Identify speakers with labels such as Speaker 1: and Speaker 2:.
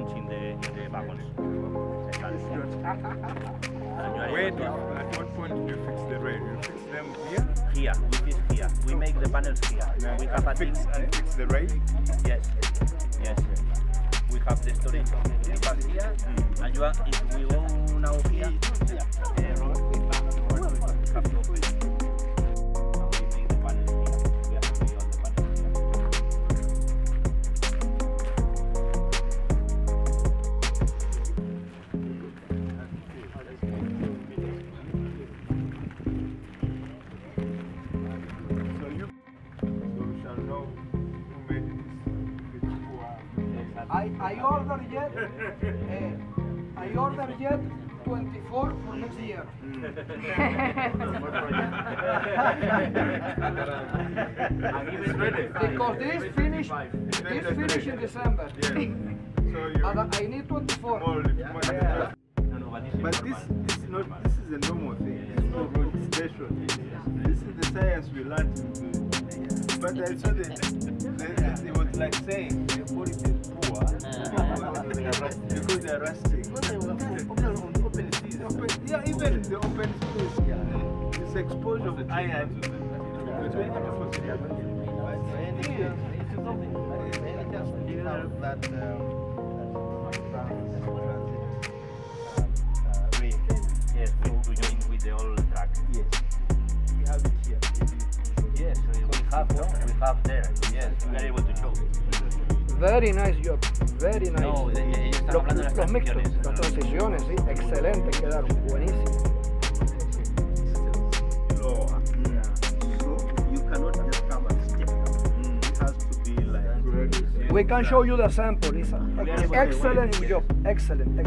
Speaker 1: wagons in the wagons.
Speaker 2: Where at what point do you fix the rail? You fix them here?
Speaker 1: Here, we fix here. We make the panels here.
Speaker 2: Yeah.
Speaker 1: We have a thing.
Speaker 2: Fix the rail?
Speaker 1: Yes, yes. We have the storage of the vehicles here, and you are, if we go now here, we have to open. And we make the panels here. We have to make all the panels here.
Speaker 3: I ordered yet 24 for next year. Because this finish in December.
Speaker 2: Yeah. So
Speaker 3: And I need 24.
Speaker 2: But this is a normal thing. It's not road station. This is the science we learned. But I saw that it was like saying the body is poor because they are rusting. Yeah, even the open space, this exposure of iron to
Speaker 1: Yes, to join with the old track.
Speaker 2: Yes, we have it here.
Speaker 1: Yes, we have there. Yes, we are able to show.
Speaker 3: Very nice job, very nice.
Speaker 1: No, ellos están hablando de las
Speaker 3: Los mixtos,
Speaker 1: transiciones.
Speaker 3: las transiciones, sí, excelente, quedaron buenísimos.
Speaker 4: Lower. So you cannot just come and stick. It has to be like.
Speaker 3: We can show you the sample, it's an excellent job, excellent.